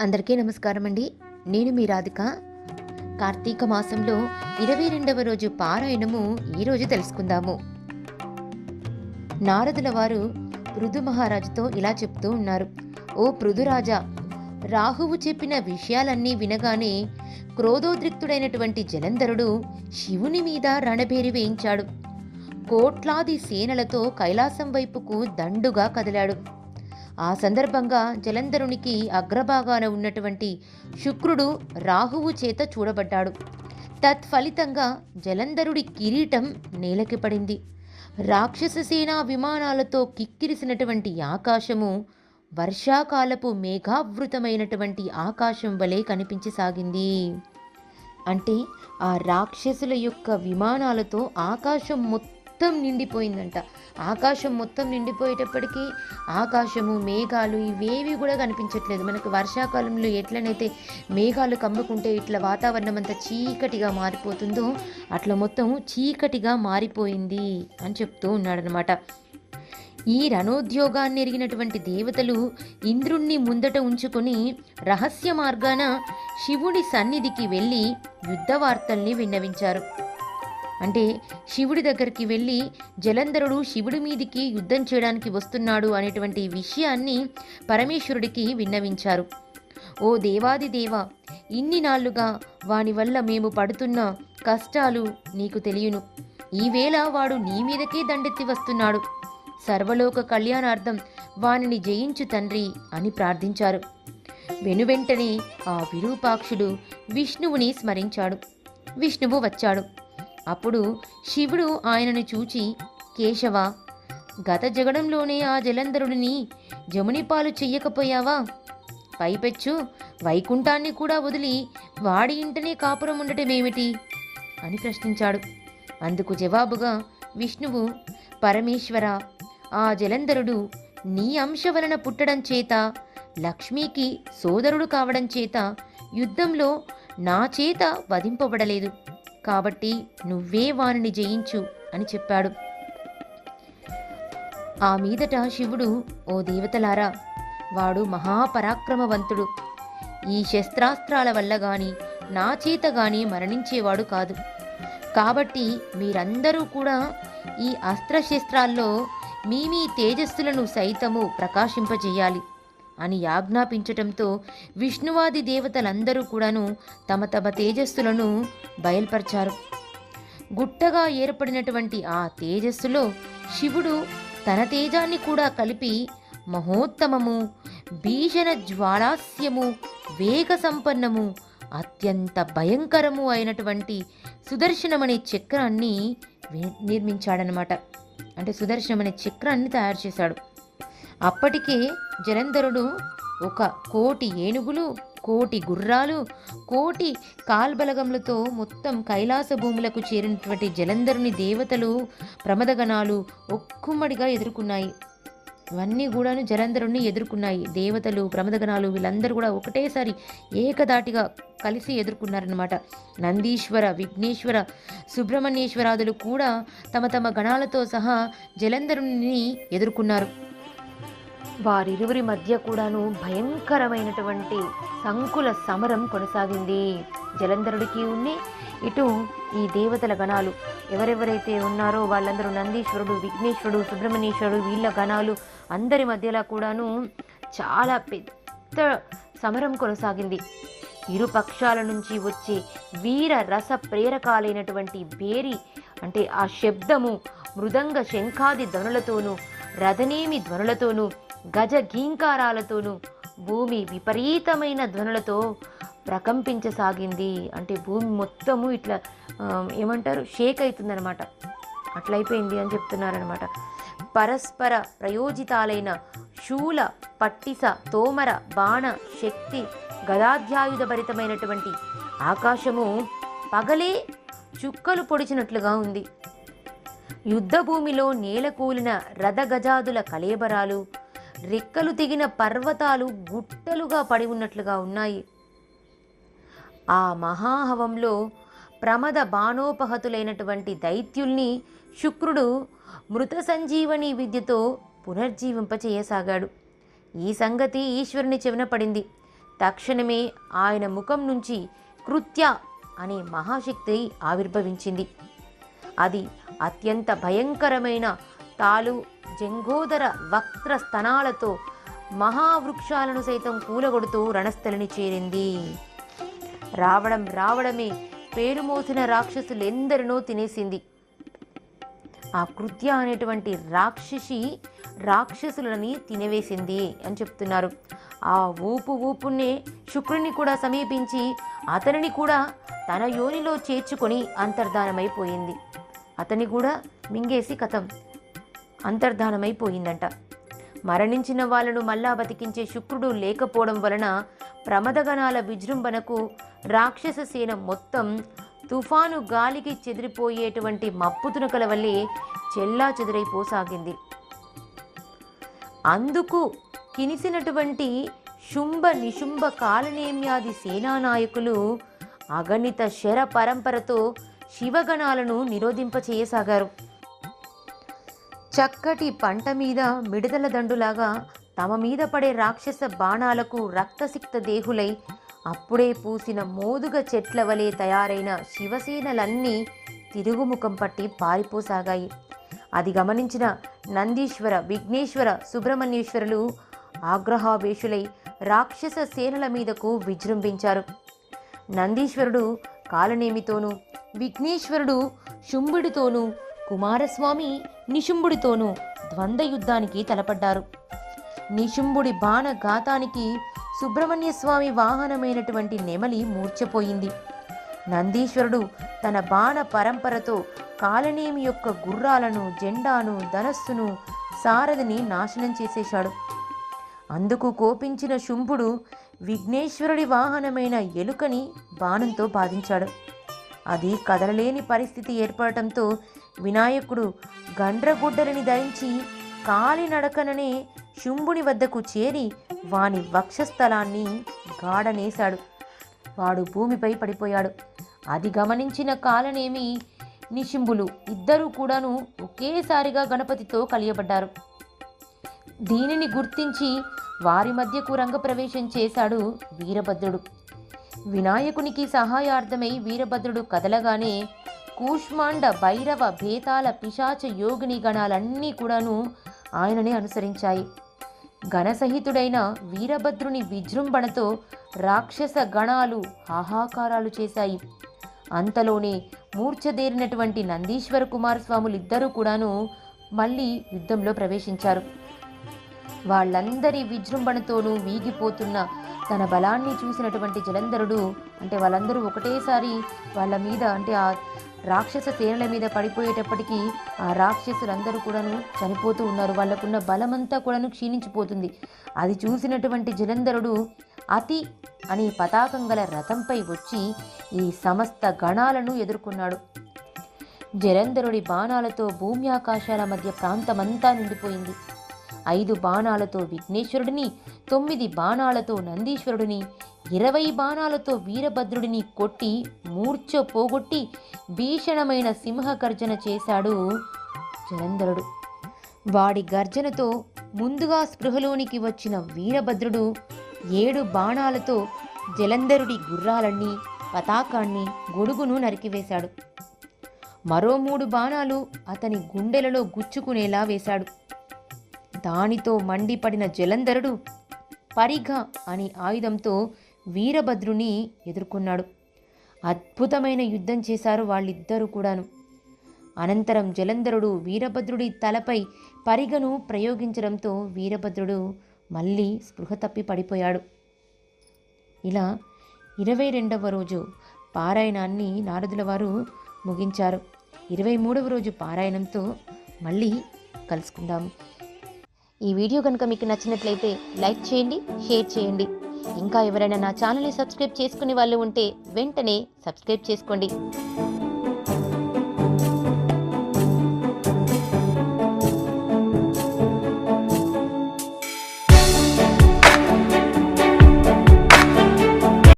అందరికీ నమస్కారం అండి. నేను మీ రాధిక. కార్తీక మాసంలో 22వ రోజు పారాయణము ఈరోజు తెలుసుకుందాము. నారదుల వారు పృథు మహారాజుతో ఇలా చెప్తూ ఉన్నారు. ఓ పృథురాజా, రాహువు చెప్పిన విషయాలన్నీ వినగానే క్రోధోద్రిక్తుడైనటువంటి జలంధరుడు శివుని మీద రణభేరి వేయించాడు. కోట్లాది సేనలతో కైలాసం వైపుకు దండుగా కదిలాడు. ఆ సందర్భంగా జలంధరునికి అగ్రభాగాన ఉన్నటువంటి శుక్రుడు రాహువు చేత చూడబడ్డాడు. తత్ఫలితంగా జలంధరుడి కిరీటం నేలకి పడింది. రాక్షస సేనా విమానాలతో కిక్కిరిసినటువంటి ఆకాశము వర్షాకాలపు మేఘావృతమైనటువంటి ఆకాశం వలె కనిపించసాగింది. అంటే ఆ రాక్షసుల యొక్క విమానాలతో ఆకాశం మొత్తం నిండిపోయిందంట. ఆకాశం మొత్తం నిండిపోయేటప్పటికీ ఆకాశము, మేఘాలు ఇవేవి కూడా కనిపించట్లేదు. మనకు వర్షాకాలంలో ఎట్లనైతే మేఘాలు కమ్ముకుంటే ఇట్లా వాతావరణం అంతా చీకటిగా మారిపోతుందో అట్లా మొత్తం చీకటిగా మారిపోయింది అని చెప్తూ ఉన్నాడనమాట. ఈ రణోద్యోగాన్ని ఎరిగినటువంటి దేవతలు ఇంద్రుణ్ణి ముందట ఉంచుకొని రహస్య మార్గాన శివుడి సన్నిధికి వెళ్ళి యుద్ధ వార్తల్ని విన్నవించారు. అంటే శివుడి దగ్గరికి వెళ్ళి జలంధరుడు శివుడి మీదికి యుద్ధం చేయడానికి వస్తున్నాడు అనేటువంటి విషయాన్ని పరమేశ్వరుడికి విన్నవించారు. ఓ దేవాది దేవ, ఇన్ని నాళ్లుగా వాని వల్ల మేము పడుతున్న కష్టాలు నీకు తెలియను. ఈవేళ వాడు నీ మీదకే దండెత్తి వస్తున్నాడు. సర్వలోక కళ్యాణార్థం వానిని జయించు తండ్రి అని ప్రార్థించారు. వెనువెంటనే ఆ విరూపాక్షుడు విష్ణువుని స్మరించాడు. విష్ణువు వచ్చాడు. అప్పుడు శివుడు ఆయనను చూచి, కేశవ, గత జగడంలోనే ఆ జలంధరుడిని జమునిపాలు చెయ్యకపోయావా? పైపెచ్చు వైకుంఠాన్ని కూడా వదిలి వాడి ఇంటనే కాపురం ఉండటమేమిటి అని ప్రశ్నించాడు. అందుకు జవాబుగా విష్ణువు, పరమేశ్వర, ఆ జలంధరుడు నీ అంశ వలన పుట్టడం చేత, లక్ష్మీకి సోదరుడు కావడం చేత యుద్ధంలో నా చేత వధింపబడలేదు. కాబట్టి నువ్వే వానిని జయించు అని చెప్పాడు. ఆ మీదట శివుడు, ఓ దేవతలారా, వాడు మహాపరాక్రమవంతుడు. ఈ శస్త్రాస్త్రాల వల్ల గాని నా చేత గాని మరణించేవాడు కాదు. కాబట్టి మీరందరూ కూడా ఈ అస్త్రశస్త్రాల్లో మీ తేజస్సులను సైతము ప్రకాశింపజేయాలి అని ఆజ్ఞాపించటంతో విష్ణువాది దేవతలందరూ కూడాను తమ తమ తేజస్సులను బయల్పరిచారు. గుట్టగా ఏర్పడినటువంటి ఆ తేజస్సులో శివుడు తన తేజాన్ని కూడా కలిపి మహోత్తమము, భీషణ జ్వాలాస్యము, వేగ సంపన్నము, అత్యంత భయంకరము అయినటువంటి సుదర్శనమనే చక్రాన్ని నిర్మించాడనమాట. అంటే సుదర్శనమనే చక్రాన్ని తయారు చేశాడు. అప్పటికే జలంధరుడు 1,000,000 ఏనుగులు, 1,000,000 గుర్రాలు, 1,000,000 కాల్బలగములతో మొత్తం కైలాస భూములకు చేరినటువంటి జలంధరుని దేవతలు, ప్రమదగణాలు ఒక్కుమ్మడిగా ఎదుర్కొన్నాయి. ఇవన్నీ కూడాను జలంధరుణ్ణి ఎదుర్కొన్నాయి. దేవతలు, ప్రమదగణాలు వీళ్ళందరూ కూడా ఒకటేసారి ఏకదాటిగా కలిసి ఎదుర్కొన్నారన్నమాట. నందీశ్వర, విఘ్నేశ్వర, సుబ్రహ్మణ్యేశ్వరాదులు కూడా తమ తమ గణాలతో సహా జలంధరుని ఎదుర్కొన్నారు. వారిరువురి మధ్య కూడాను భయంకరమైనటువంటి సంకుల సమరం కొనసాగింది. జలంధరుడికి ఉన్ని ఇటు ఈ దేవతల గణాలు ఎవరెవరైతే ఉన్నారో వాళ్ళందరూ నందీశ్వరుడు, విఘ్నేశ్వరుడు, సుబ్రహ్మణ్యేశ్వరుడు వీళ్ళ గణాలు అందరి మధ్యలో కూడాను చాలా పెద్ద సమరం కొనసాగింది. ఇరు పక్షాల నుంచి వచ్చే వీర రస ప్రేరకాలైనటువంటి బేరి అంటే ఆ శబ్దము మృదంగ శంఖాది ధ్వనులతోనూ, రథనేమి ధ్వనులతోనూ, గజ గీంకారాలతోనూ భూమి విపరీతమైన ధ్వనులతో ప్రకంపించసాగింది. అంటే భూమి మొత్తము ఇట్లా ఏమంటారు, షేక్ అవుతుందనమాట. అట్లయిపోయింది అని చెప్తున్నారనమాట. పరస్పర ప్రయోజితాలైన శూల, పట్టిస, తోమర, బాణ, శక్తి, గదాధ్యాయుధ భరితమైనటువంటి ఆకాశము పగలే చుక్కలు పొడిచినట్లుగా ఉంది. యుద్ధ భూమిలో నేలకూలిన రథగజాదుల కళేబరాలు, రెక్కలు తెగిన పర్వతాలు గుట్టలుగా పడి ఉన్నట్లుగా ఉన్నాయి. ఆ మహాహవంలో ప్రమద బాణోపహతులైనటువంటి దైత్యుల్ని శుక్రుడు మృత సంజీవని విద్యతో పునర్జీవింపచేయసాగాడు. ఈ సంగతి ఈశ్వరుని చెవిన పడింది. తక్షణమే ఆయన ముఖం నుంచి కృత్య అనే మహాశక్తి ఆవిర్భవించింది. అది అత్యంత భయంకరమైన తాలు జంఘోదర వక్ర స్తనాలతో మహావృక్షాలను సైతం కూలగొడుతూ రణస్థలిని చేరింది. రావడమే పేరుమోసిన రాక్షసులెందరినో తినేసింది. ఆ కృత్య అనేటువంటి రాక్షసులని తినవేసింది అని చెప్తున్నారు. ఆ ఊపునే శుక్రుని కూడా సమీపించి అతనిని కూడా తన యోనిలో చేర్చుకొని అంతర్ధానమైపోయింది. అతన్ని కూడా మింగేసి కథం అంతర్ధానమైపోయిందంట. మరణించిన వాళ్ళను మళ్ళా బతికించే శుక్రుడు లేకపోవడం వలన ప్రమదగణాల విజృంభణకు రాక్షస సేన మొత్తం తుఫాను గాలికి చెదిరిపోయేటువంటి మప్పుతునకల వల్లే చెల్లా చెదురైపోసాగింది. అందుకు కినిసినటువంటి శుంభ నిశుంభ కాలనేమ్యాది సేనానాయకులు అగణిత శర పరంపరతో శివగణాలను నిరోధింపచేయసాగారు. చక్కటి పంట మీద మిడతల దండులాగా తమ మీద పడే రాక్షస బాణాలకు రక్తసిక్త దేహులై అప్పుడే పూసిన మోదుగ చెట్ల వలె తయారైన శివసేనలన్నీ తిరుగుముఖం పట్టి పారిపోసాగాయి. అది గమనించిన నందీశ్వర, విఘ్నేశ్వర, సుబ్రహ్మణ్యేశ్వరులు ఆగ్రహావేశులై రాక్షస సేనల మీదకు విజృంభించారు. నందీశ్వరుడు కాలనేమితోనూ, విఘ్నేశ్వరుడు శుంభుడితోనూ, కుమారస్వామి నిశుంభుడితోనూ ద్వంద్వ యుద్ధానికి తలపడ్డారు. నిశుంభుడి బాణఘాతానికి సుబ్రహ్మణ్య స్వామి వాహనమైనటువంటి నెమలి మూర్ఛపోయింది. నందీశ్వరుడు తన బాణ పరంపరతో కాలనేమి యొక్క గుర్రాలను, జెండాను, ధనస్సును, సారథిని నాశనం చేసేశాడు. అందుకు కోపించిన శుంభుడు విఘ్నేశ్వరుడి వాహనమైన ఎలుకని బాణంతో బాధించాడు. అది కదలలేని పరిస్థితి ఏర్పడటంతో వినాయకుడు గండ్రగుడ్డలని ధరించి కాలినడకననే శుంభుని వద్దకు చేరి వాని వక్షస్థలాన్ని గాఢనేశాడు. వాడు భూమిపై పడిపోయాడు. అది గమనించిన కాలనేమి నిశుంభులు ఇద్దరూ కూడాను ఒకేసారిగా గణపతితో కలియబడ్డారు. దీనిని గుర్తించి వారి మధ్యకు రంగప్రవేశం చేశాడు వీరభద్రుడు. వినాయకునికి సహాయార్థమై వీరభద్రుడు కదలగానే కూష్మాండ, భైరవ, భేతాల, పిశాచ, యోగిని గణాలన్నీ కూడాను ఆయననే అనుసరించాయి. గణసహితుడైన వీరభద్రుని విజృంభణతో రాక్షస గణాలు హాహాకారాలు చేశాయి. అంతలోనే మూర్ఛదేరినటువంటి నందీశ్వర కుమారస్వాములిద్దరూ కూడాను మళ్ళీ యుద్ధంలో ప్రవేశించారు. వాళ్ళందరి విజృంభణతోనూ వీగిపోతున్న తన బలాన్ని చూసినటువంటి జలంధరుడు, అంటే వాళ్ళందరూ ఒకటేసారి వాళ్ళ మీద, అంటే ఆ రాక్షస సేనల మీద పడిపోయేటప్పటికీ ఆ రాక్షసులందరూ కూడాను చనిపోతూ ఉన్నారు. వాళ్ళకున్న బలమంతా కూడాను క్షీణించిపోతుంది. అది చూసినటువంటి జలంధరుడు అతి అనే పతాకం గల రథంపై వచ్చి ఈ సమస్త గణాలను ఎదుర్కొన్నాడు. జలంధరుడి బాణాలతో భూమి ఆకాశాల మధ్య ప్రాంతమంతా నిండిపోయింది. 5 బాణాలతో విఘ్నేశ్వరుడిని, 9 బాణాలతో నందీశ్వరుడిని, 20 బాణాలతో వీరభద్రుడిని కొట్టి మూర్ఛ పోగొట్టి భీషణమైన సింహ గర్జన చేశాడు జలంధరుడు. వాడి గర్జనతో ముందుగా స్పృహలోనికి వచ్చిన వీరభద్రుడు 7 బాణాలతో జలంధరుడి గుర్రాలన్నీ, పతాకాన్ని, గొడుగును నరికివేశాడు. మరో 3 బాణాలు అతని గుండెలలో గుచ్చుకునేలా వేశాడు. దానితో మండిపడిన జలంధరుడు పరిఘ అనే ఆయుధంతో వీరభద్రుని ఎదుర్కొన్నాడు. అద్భుతమైన యుద్ధం చేశారు వాళ్ళిద్దరూ కూడాను. అనంతరం జలంధరుడు వీరభద్రుడి తలపై పరిఘను ప్రయోగించడంతో వీరభద్రుడు మళ్ళీ స్పృహ తప్పి పడిపోయాడు. ఇలా 22వ రోజు పారాయణాన్ని నారదుల వారు ముగించారు. 23వ రోజు పారాయణంతో మళ్ళీ కలుసుకుందాము. ఈ వీడియో కనుక మీకు నచ్చినట్లయితే లైక్ చేయండి, షేర్ చేయండి. ఇంకా ఎవరైనా నా ఛానల్ని సబ్స్క్రైబ్ చేసుకునే వాళ్ళు ఉంటే వెంటనే సబ్స్క్రైబ్ చేసుకోండి.